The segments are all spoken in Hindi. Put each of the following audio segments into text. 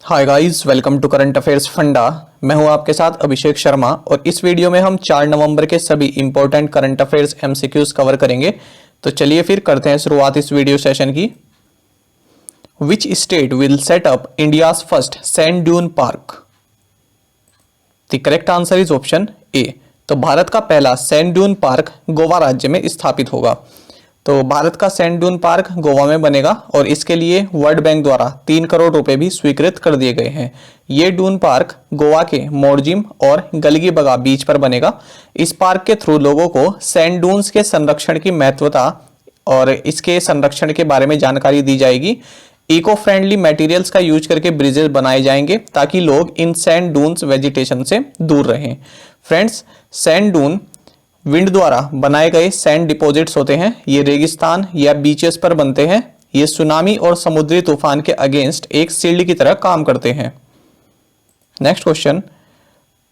Hi guys, welcome to current affairs funda. मैं हूं आपके साथ अभिषेक शर्मा और इस वीडियो में हम 4 नवंबर के सभी important current affairs MCQs cover करेंगे। तो चलिए फिर करते हैं शुरुआत इस वीडियो सेशन की। Which state will set up India's first sand dune park? The correct answer is option A. तो भारत का पहला सैंड ड्यून पार्क गोवा राज्य में स्थापित होगा। तो भारत का सैंड ड्यून पार्क गोवा में बनेगा और इसके लिए वर्ल्ड बैंक द्वारा 3 करोड़ रुपए भी स्वीकृत कर दिए गए हैं। ये ड्यून पार्क गोवा के मोरजिम और गलगीबगा बीच पर बनेगा। इस पार्क के थ्रू लोगों को सैंड ड्यून्स के संरक्षण की महत्वता और इसके संरक्षण के बारे में जानकारी दी जाएगी। इको फ्रेंडली मटेरियल्स का यूज करके ब्रिजेस बनाए जाएंगे ताकि लोग इन सैंड डून्स वेजिटेशन से दूर रहें। फ्रेंड्स, सैंड डून विंड द्वारा बनाए गए सैंड डिपॉजिट्स होते हैं। ये रेगिस्तान या बीचेस पर बनते हैं। ये सुनामी और समुद्री तूफान के अगेंस्ट एक शील्ड की तरह काम करते हैं। Next question,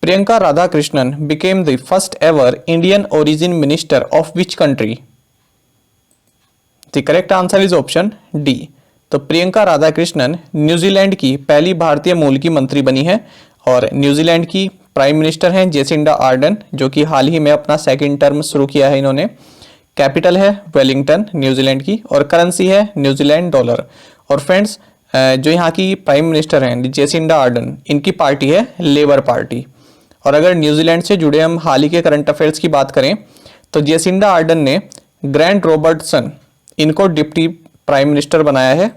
Priyanka Radhakrishnan became the first ever Indian origin minister of which country? The correct answer is option D. तो प्रियंका राधाकृष्णन न्यूजीलैंड की पहली भारतीय मूल की मंत्री बनी है और न्यूजीलैंड की प्राइम मिनिस्टर हैं जेसिंडा आर्डन, जो कि हाल ही में अपना सेकंड टर्म शुरू किया है इन्होंने। कैपिटल है वेलिंगटन न्यूजीलैंड की और करेंसी है न्यूजीलैंड डॉलर। और फ्रेंड्स, जो यहाँ की प्राइम मिनिस्टर हैं जेसिंडा आर्डन, इनकी पार्टी है लेबर पार्टी। और अगर न्यूजीलैंड से जुड़े हम हाल ही के करंट अफेयर्स की बात करें तो जेसिंडा आर्डन ने ग्रैंट रॉबर्टसन इनको डिप्टी प्राइम मिनिस्टर बनाया है।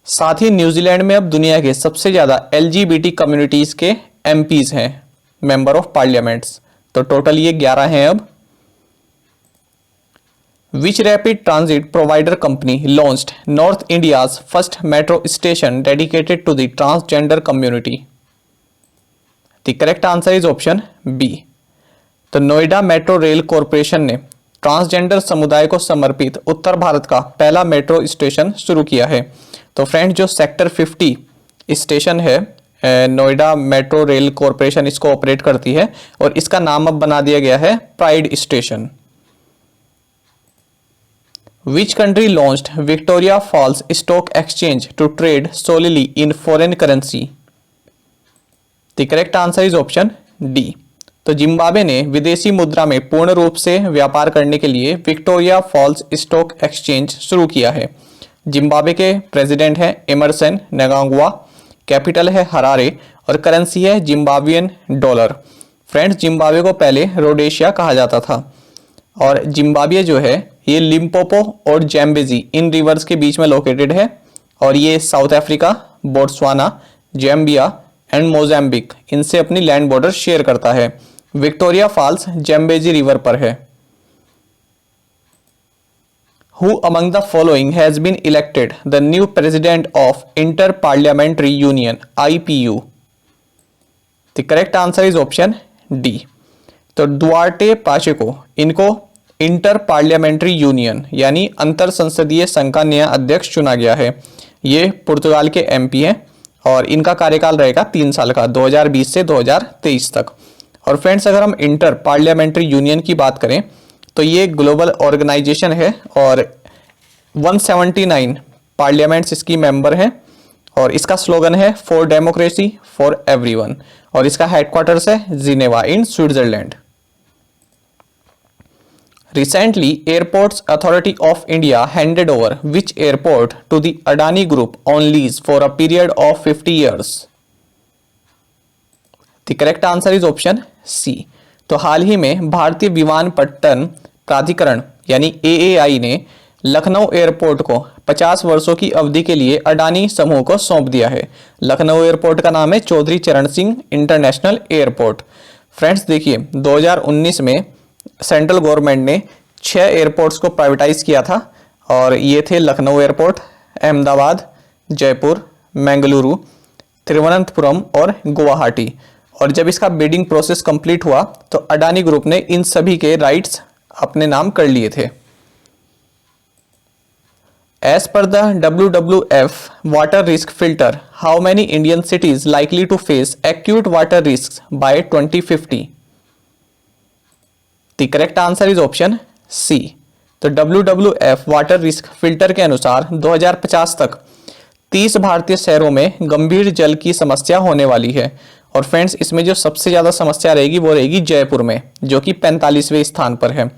साथ ही न्यूजीलैंड में अब दुनिया के सबसे ज्यादा एलजीबीटी कम्युनिटीज के एमपीज हैं, मेंबर ऑफ पार्लियामेंट्स। तो टोटल ये 11 हैं अब। Which rapid transit provider company launched north India's first metro station dedicated to the transgender community? The correct answer is option B. तो नोएडा मेट्रो रेल कॉरपोरेशन ने ट्रांसजेंडर समुदाय को समर्पित उत्तर भारत का पहला मेट्रो स्टेशन शुरू किया है। तो फ्रेंड्स, जो सेक्टर 50 स्टेशन है, नोएडा मेट्रो रेल कॉरपोरेशन इसको ऑपरेट करती है और इसका नाम अब बना दिया गया है pride station. Which country launched Victoria Falls stock exchange to trade solely in foreign currency? The correct answer is option D. तो जिम्बाब्वे ने विदेशी मुद्रा में पूर्ण रूप से व्यापार करने के लिए विक्टोरिया फॉल्स स्टॉक एक्सचेंज शुरू किया है। जिम्बाब्वे के प्रेसिडेंट हैं एमरसन नगांगवा, कैपिटल है हरारे और करेंसी है जिम्बाब्वियन डॉलर। फ्रेंड्स, जिम्बाब्वे को पहले रोडेशिया कहा जाता था और जिम्बाब्वे जो है ये लिम्पोपो और जैम्बेजी इन रिवर्स के बीच में लोकेटेड है और ये south Africa, Botswana, Zambia and Mozambique इनसे अपनी लैंड बॉर्डर शेयर करता है। विक्टोरिया फॉल्स जैम्बेजी रिवर पर है। Who among the following has been elected the new president of Inter-Parliamentary Union (IPU)? The correct answer is option D. तो दुआर्टे पाचेको इनको इंटर पार्लियामेंट्री यूनियन यानी अंतर संसदीय संघ का नया अध्यक्ष चुना गया है। ये पुर्तगाल के एमपी हैं और इनका कार्यकाल रहेगा 3 साल का, 2020 से 2023 तक। और फ्रेंड्स, अगर हम इंटर पार्लियामेंट्री यूनियन की बात करें तो ये ग्लोबल ऑर्गेनाइजेशन है और 179 पार्लियामेंट्स इसकी मेंबर हैं और इसका स्लोगन है फॉर डेमोक्रेसी फॉर एवरीवन और इसका हेडक्वार्टर्स है Geneva in Switzerland. Recently, Airports Authority of India handed over which airport to the Adani Group on lease for a period of 50 years? The correct answer is option C. तो हाल ही में भारतीय विमानपत्तन प्राधिकरण यानी AAI ने लखनऊ एयरपोर्ट को 50 वर्षों की अवधि के लिए अडानी समूह को सौंप दिया है। लखनऊ एयरपोर्ट का नाम है चौधरी चरण सिंह इंटरनेशनल एयरपोर्ट। फ्रेंड्स, देखिए 2019 में सेंट्रल गवर्नमेंट ने 6 एयरपोर्ट्स को प्राइवेटाइज किया था और ये थे लखनऊ एयरपोर्ट, अहमदाबाद, जयपुर, बेंगलुरु, तिरुवनंतपुरम और गुवाहाटी। और जब इसका बिडिंग प्रोसेस कंप्लीट हुआ तो अडानी ग्रुप ने इन सभी के राइट्स अपने नाम कर लिए थे। As per the WWF water risk filter, how many Indian cities likely to face acute water risks by 2050? The correct answer is option C. तो WWF वाटर रिस्क फिल्टर के अनुसार 2050 तक 30 भारतीय शहरों में गंभीर जल की समस्या होने वाली है। और फ्रेंड्स इसमें जो सबसे ज़्यादा समस्या रहेगी वो रहेगी जयपुर में, जो कि 45वें स्थान पर है।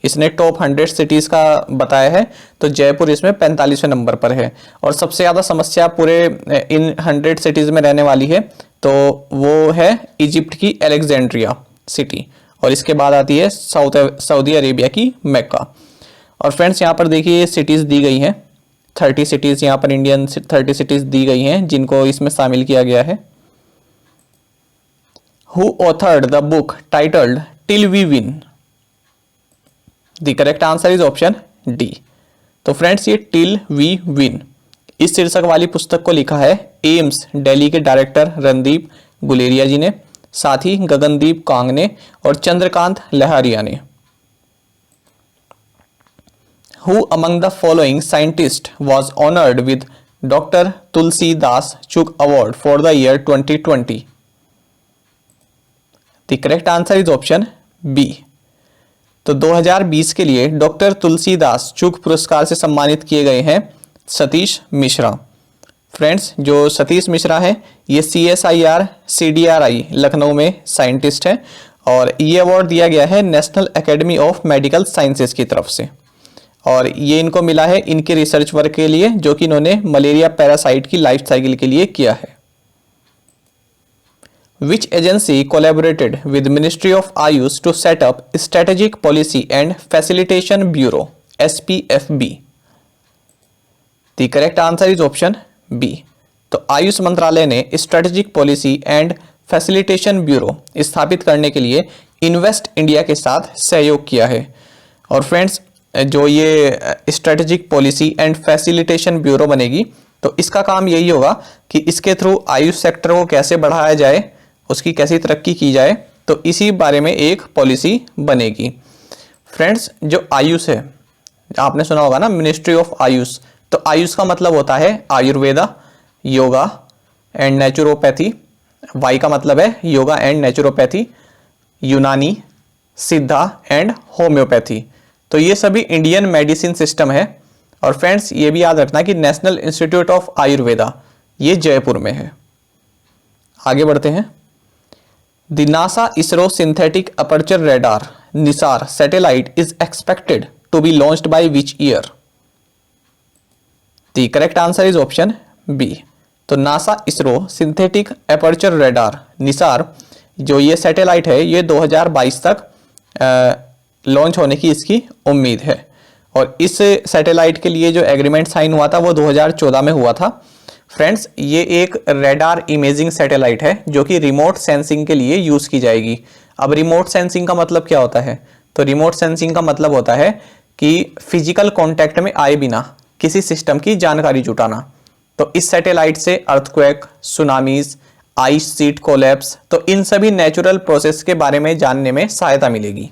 इसने टॉप 100 सिटीज़ का बताया है, तो जयपुर इसमें 45वें नंबर पर है। और सबसे ज़्यादा समस्या पूरे इन 100 सिटीज़ में रहने वाली है, तो वो है इजिप्ट की अलेक्जेंड्रिया सिटी, और इसके बाद आती है सऊदी अरेबिया की मक्का। और फ्रेंड्स यहाँ पर देखिए ये सिटीज़ दी गई हैं, 30 सिटीज़ यहाँ पर इंडियन 30 सिटीज़ दी गई हैं जिनको इसमें शामिल किया गया है। Who authored the book titled Till We Win? The correct answer is option D. तो फ्रेंड्स ये टिल वी विन इस शीर्षक वाली पुस्तक को लिखा है एम्स दिल्ली के डायरेक्टर रणदीप गुलेरिया जी ने, साथ ही गगनदीप कांग ने और चंद्रकांत लहरिया ने। Who among the following scientist was honored with Dr. Tulsidas Chugh Award for the year 2020? The correct answer is option B. तो 2020 के लिए डॉक्टर तुलसीदास चुग पुरस्कार से सम्मानित किए गए हैं सतीश मिश्रा। फ्रेंड्स जो सतीश मिश्रा है ये CSIR CDRI लखनऊ में साइंटिस्ट है, और ये अवार्ड दिया गया है national academy of medical sciences की तरफ से, और ये इनको मिला है इनके रिसर्च वर्क के लिए जो कि इन्होंने मलेरिया पैरासाइट की लाइफ साइकिल के लिए किया है। Which agency collaborated with Ministry of Ayush to set up Strategic Policy and Facilitation Bureau (SPFB)? The correct answer is option B. तो आयुष मंत्रालय ने strategic policy and facilitation bureau स्थापित करने के लिए इन्वेस्ट इंडिया के साथ सहयोग किया है। और फ्रेंड्स जो ये strategic policy and facilitation bureau बनेगी तो इसका काम यही होगा कि इसके थ्रू आयुष सेक्टर को कैसे बढ़ाया जाए, उसकी कैसी तरक्की की जाए, तो इसी बारे में एक पॉलिसी बनेगी। फ्रेंड्स जो आयुष है आपने सुना होगा ना, मिनिस्ट्री ऑफ आयुष, तो आयुष का मतलब होता है Ayurveda, yoga and naturopathy. Y का मतलब है योगा एंड नेचुरोपैथी, यूनानी, सिद्धा एंड होम्योपैथी। तो ये सभी इंडियन मेडिसिन सिस्टम है। और फ्रेंड्स ये भी याद रखना कि नेशनल इंस्टीट्यूट ऑफ आयुर्वेदा ये जयपुर में है। आगे बढ़ते हैं। The NASA ISRO synthetic aperture radar NISAR satellite is expected to be launched by which year? The correct answer is option B. तो NASA ISRO synthetic aperture radar NISAR जो ये सैटेलाइट है ये 2022 तक लॉन्च होने की इसकी उम्मीद है। और इस सैटेलाइट के लिए जो एग्रीमेंट साइन हुआ था वो 2014 में हुआ था। फ्रेंड्स ये एक रेडार इमेजिंग सैटेलाइट है जो कि रिमोट सेंसिंग के लिए यूज़ की जाएगी। अब रिमोट सेंसिंग का मतलब क्या होता है? तो रिमोट सेंसिंग का मतलब होता है कि फिजिकल कांटेक्ट में आए बिना किसी सिस्टम की जानकारी जुटाना। तो इस सैटेलाइट से earthquake, tsunamis, ice sheet collapse, तो इन सभी नेचुरल प्रोसेस के बारे में जानने में सहायता मिलेगी।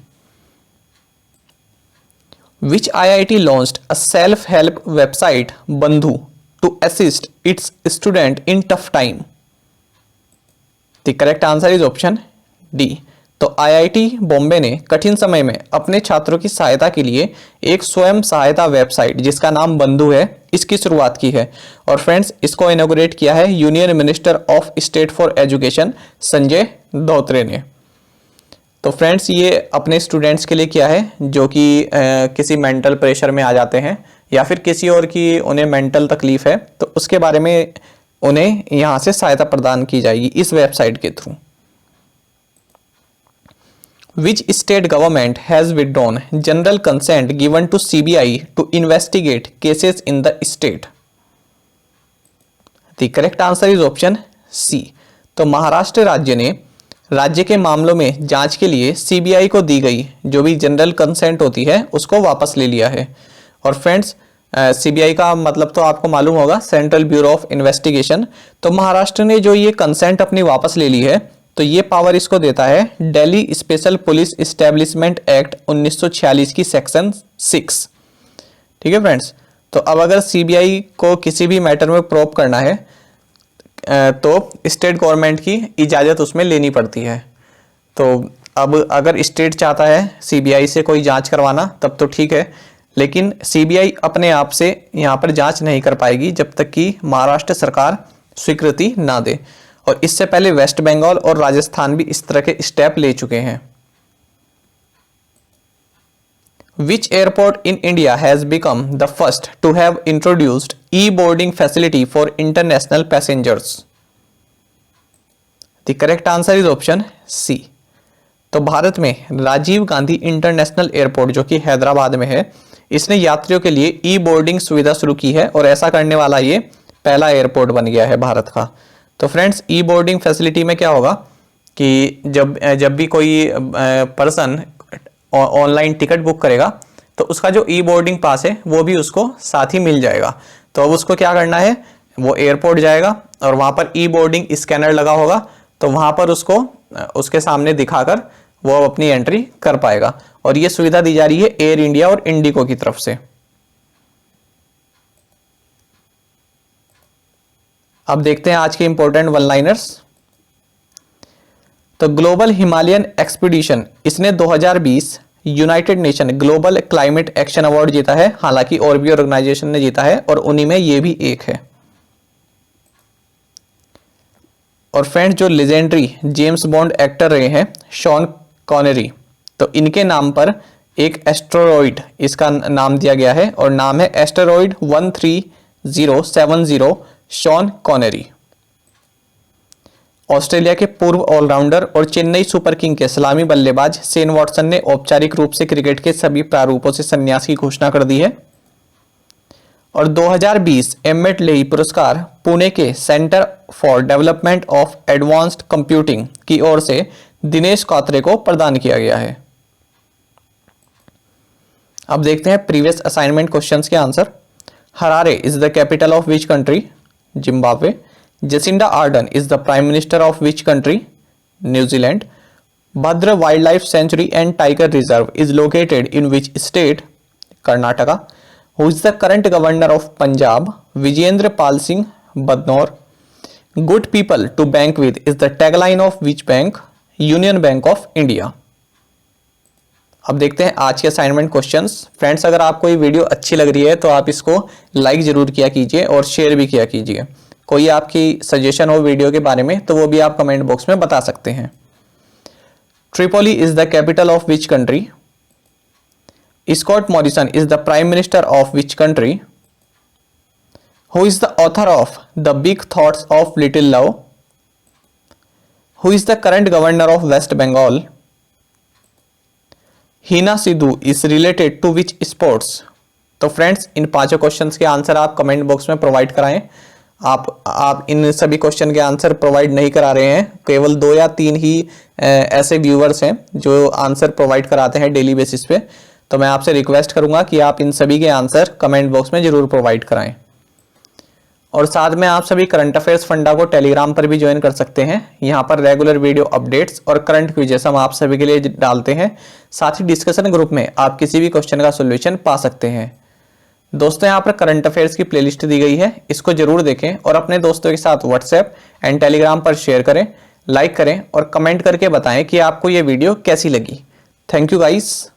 Which IIT launched a self-help website Bandhu to assist its student in tough time? The correct answer is option D. तो IIT बॉम्बे ने कठिन समय में अपने छात्रों की सहायता के लिए एक स्वयं सहायता वेबसाइट जिसका नाम बंधु है इसकी शुरुआत की है। और फ्रेंड्स इसको इनॉग्रेट किया है union minister of state for education Sanjay Dhotre ने। तो फ्रेंड्स ये अपने स्टूडेंट्स के लिए क्या है जो कि किसी मेंटल प्रेशर में आ जाते हैं या फिर किसी और की उन्हें मेंटल तकलीफ है तो उसके बारे में उन्हें यहाँ से सहायता प्रदान की जाएगी इस वेबसाइट के through. Which state government has withdrawn general consent given to CBI to investigate cases in the state? The correct answer is option C. तो महाराष्ट्र राज्य ने राज्य के मामलों में जांच के लिए CBI को दी गई जो भी जनरल कंसेंट होती है उसको वापस ले लिया है। और फ्रेंड्स CBI का मतलब तो आपको मालूम होगा, सेंट्रल ब्यूरो ऑफ इन्वेस्टिगेशन। तो महाराष्ट्र ने जो ये कंसेंट अपनी वापस ले ली है तो ये पावर इसको देता है Delhi special police establishment act 1946 की सेक्शन 6। ठीक है फ्रेंड्स। तो अब अगर CBI को किसी भी मैटर में प्रोब करना है तो स्टेट गवर्नमेंट की इजाज़त उसमें लेनी पड़ती है। तो अब अगर स्टेट चाहता है CBI से कोई जांच करवाना तब तो ठीक है, लेकिन सीबीआई अपने आप से यहाँ पर जांच नहीं कर पाएगी जब तक कि महाराष्ट्र सरकार स्वीकृति ना दे। और इससे पहले वेस्ट बंगाल और राजस्थान भी इस तरह के स्टेप ले चुके हैं। Which airport in India has become the first to have introduced e-boarding facility for international passengers? The correct answer is option C. तो भारत में राजीव गांधी इंटरनेशनल एयरपोर्ट जो कि हैदराबाद में है, इसने यात्रियों के लिए ई बोर्डिंग सुविधा शुरू की है और ऐसा करने वाला ये पहला एयरपोर्ट बन गया है भारत का। तो फ्रेंड्स, ई बोर्डिंग फैसिलिटी में क्या होगा कि जब भी कोई पर्सन ऑनलाइन टिकट बुक करेगा तो उसका जो ई बोर्डिंग पास है वो भी उसको साथ ही मिल जाएगा। तो अब उसको क्या करना है, वो एयरपोर्ट जाएगा और वहां पर ई बोर्डिंग स्कैनर लगा होगा, तो वहां पर उसको उसके सामने दिखाकर वो अपनी एंट्री कर पाएगा। और ये सुविधा दी जा रही है एयर इंडिया और इंडिगो की तरफ से। अब देखते हैं आज के इंपॉर्टेंट वन लाइनर्स। तो ग्लोबल हिमालयन एक्सपीडिशन, इसने 2020 United nation global climate action award जीता है। हालांकि और भी ऑर्गेनाइजेशन ने जीता है और उन्हीं में ये भी एक है। और फ्रेंड्स, जो लेजेंडरी जेम्स बॉन्ड एक्टर रहे हैं शॉन कॉनेरी, तो इनके नाम पर एक एस्टेरॉइड इसका नाम दिया गया है और नाम है एस्टेरॉइड 13070 शॉन कॉनेरी। ऑस्ट्रेलिया के पूर्व ऑलराउंडर और चेन्नई सुपर किंग के सलामी बल्लेबाज शेन वॉटसन ने औपचारिक रूप से क्रिकेट के सभी प्रारूपों से संन्यास की घोषणा कर दी है। और 2020 एम्मेट लेई पुरस्कार पुणे के centre for development of advanced computing की ओर से दिनेश कात्रे को प्रदान किया गया है। अब देखते हैं प्रीवियस असाइनमेंट क्वेश्चंस के answer. Harare is the capital of which country? Zimbabwe. Jacinda Ardern is the Prime Minister of which country? New Zealand. Bhadra Wildlife Sanctuary and Tiger Reserve is located in which state? Karnataka. Who is the current governor of Punjab? Vijayendra Pal Singh Badnor. Good people to bank with is the tagline of which bank? Union Bank of India. अब देखते हैं आज के असाइनमेंट क्वेश्चंस। फ्रेंड्स, अगर आपको ये वीडियो अच्छी लग रही है तो आप इसको लाइक जरूर किया कीजिए और शेयर भी किया कीजिए। कोई आपकी सजेशन हो वीडियो के बारे में तो वो भी आप कमेंट बॉक्स में बता सकते हैं। Tripoli is the capital of which country? Scott Morrison is the prime minister of which country? Who is the author of the Big Thoughts of Little Love? Who is the current governor of West Bengal? Heena Sidhu is related to which sports? तो फ्रेंड्स, इन पांचों क्वेश्चंस के आंसर आप कमेंट बॉक्स में प्रोवाइड कराएं। आप इन सभी क्वेश्चन के आंसर प्रोवाइड नहीं करा रहे हैं, केवल 2 या 3 ही ऐसे व्यूअर्स हैं जो आंसर प्रोवाइड कराते हैं डेली बेसिस पे। तो मैं आपसे रिक्वेस्ट करूंगा कि आप इन सभी के आंसर कमेंट बॉक्स में जरूर प्रोवाइड कराएं। और साथ में आप सभी करंट अफेयर्स फंडा को टेलीग्राम पर भी ज्वाइन कर सकते हैं। यहाँ पर रेगुलर वीडियो अपडेट्स और करंट क्विजेस हम आप सभी के लिए डालते हैं। साथ ही डिस्कशन ग्रुप में आप किसी भी क्वेश्चन का सोल्यूशन पा सकते हैं। दोस्तों, यहाँ पर करंट अफेयर्स की प्लेलिस्ट दी गई है, इसको जरूर देखें और अपने दोस्तों के साथ व्हाट्सएप एंड टेलीग्राम पर शेयर करें, लाइक करें और कमेंट करके बताएं कि आपको ये वीडियो कैसी लगी। Thank you guys.